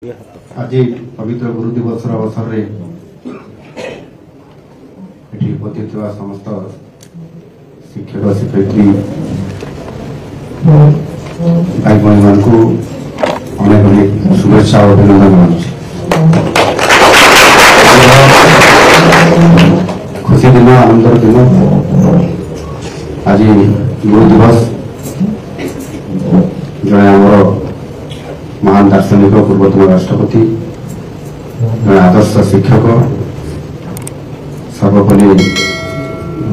आज पवित्र गुरु दिवस अवसर में उपस्थित समस्त शिक्षक शिक्षयित्री भाई भाई मान को अनेक अनेक शुभेच्छा और अभिनंदन जनाऊँ। खुशी दिन आनंदर दिन आज गुरु दिवस जड़े आमर महान दार्शनिक पूर्वतन राष्ट्रपति आदर्श शिक्षक सर्वपल्ली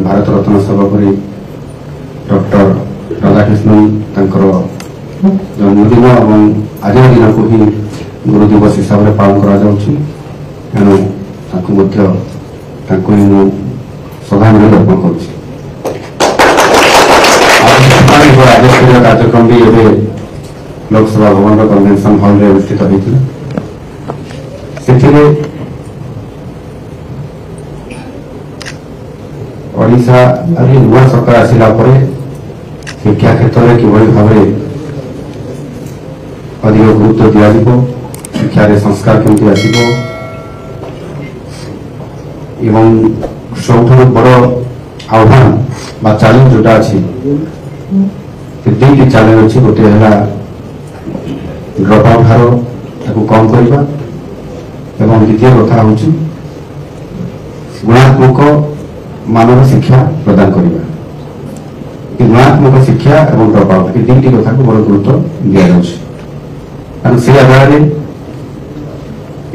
भारत रत्न सर्वपल्ली डॉक्टर राधाकृष्णन जन्मदिन और आज दिन को ही गुरु दिवस हिसाब से पालन करेणु श्रद्धांजलि अर्पण कर राज्यस्तरीय कार्यक्रम भी एवं लोकसभा भवन कन्वेंशन हॉल में अनुष्ठित होता ओडिशा अभी नुआ सरकार आसिला शिक्षा क्षेत्र में किभली भाव अधिक गुरुत्व दिया शिक्षार संस्कार केमती आसब एवं सब बड़ आह्वान बा चैलेंज जोटा अच्छी दुईटी चैलेंज अच्छी गोटे है ड्रप आउट हार कम करवा एवं द्वितीय कथा हूँ गुणात्मक मानव शिक्षा प्रदान करवा गुणात्मक शिक्षा और ड्रप आउट ये दुईटी कथा को बड़ गुरुत्व दि जाऊँ से आधार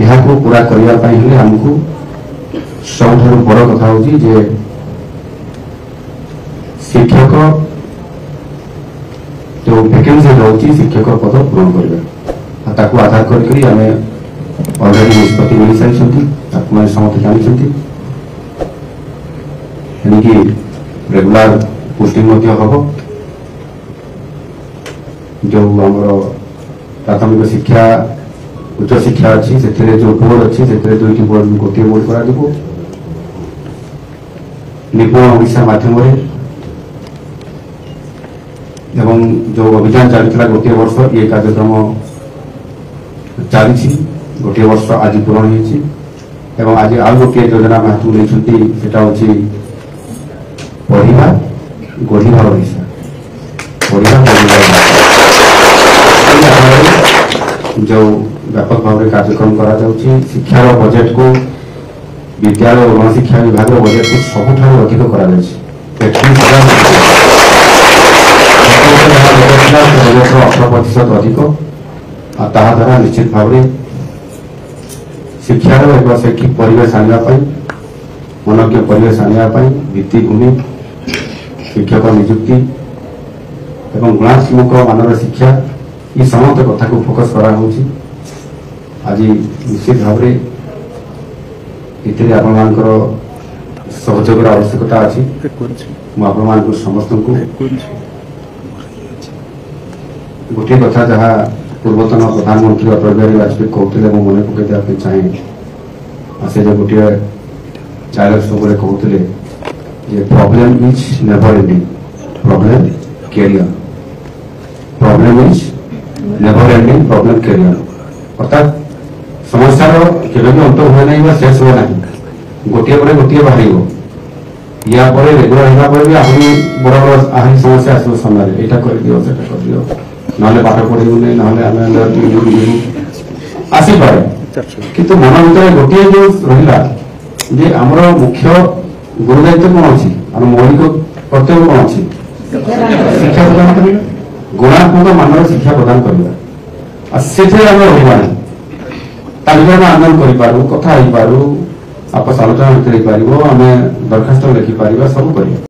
यहाँ पूरा करने आमको सब बड़ कथा हूँ शिक्षक जो वैकेंसी रही शिक्षक पद पूरण करवा आधार करके आम अलरेडी निष्पत्ति मिल सारी मैंने समस्त जानते रेगुलर पोस्टिंग हम जो आम प्राथमिक शिक्षा उच्च शिक्षा अच्छी से जो बोर्ड अच्छी से दुईटी बोर्ड गोटे बोर्ड कर निपुण ओडिशा माध्यम एवं जो अभियान चलता गोटे वर्ष ये कार्यक्रम चली गोटे वर्ष आज पूरण हो आज आउ गोटे योजना हाथ नहीं पढ़ा गढ़ा ओडिशा जो व्यापक भाव में कार्यक्रम करा शिक्षार बजेट को विद्यालय और गणशिक्षा विभाग बजेट को सबुठ अधिक कर 18% अधिक द्वारा निश्चित भाव शिक्षार एक शैक्षिक परिवेश आने मनज्ञ परिवेश आने भित्तिभूमि शिक्षक नियुक्ति एवं गुणात्मक मानव शिक्षा ये समस्त कथा को फोकस करा आज निश्चित भाव सहयोग आवश्यकता अच्छी मुझे समस्त को गोटे कथा जहाँ पूर्वतन प्रधानमंत्री अटल बिहारी वाजपेयी कहते मन पकड़ चाहे से गोटे डायलॉग सब कहते problem is never ending problem career अर्थात समस्यार केवे भी अंत हुए ना शेष हुए ना गोटे पर गोटे बाहर या रेगुलर होगा भी आहरी बड़ बड़ आहरी समस्या आसो सामने यहाँ कर दियो से कर दियो ना पाठ पढ़ेबुनि ना आसपे कि मन भर गोटे जो रहा आमर मुख्य गुरु दायित्व कौन अच्छी आम मौलिक कर्तव्य कौन अच्छी शिक्षा प्रदान कर गुणात्मक मानव शिक्षा प्रदान करवा से आम रहा तालिका आंदोलन करूँ कथा हो पारू आपस आलोचना आम दरखास्त लिखिपर सब कर।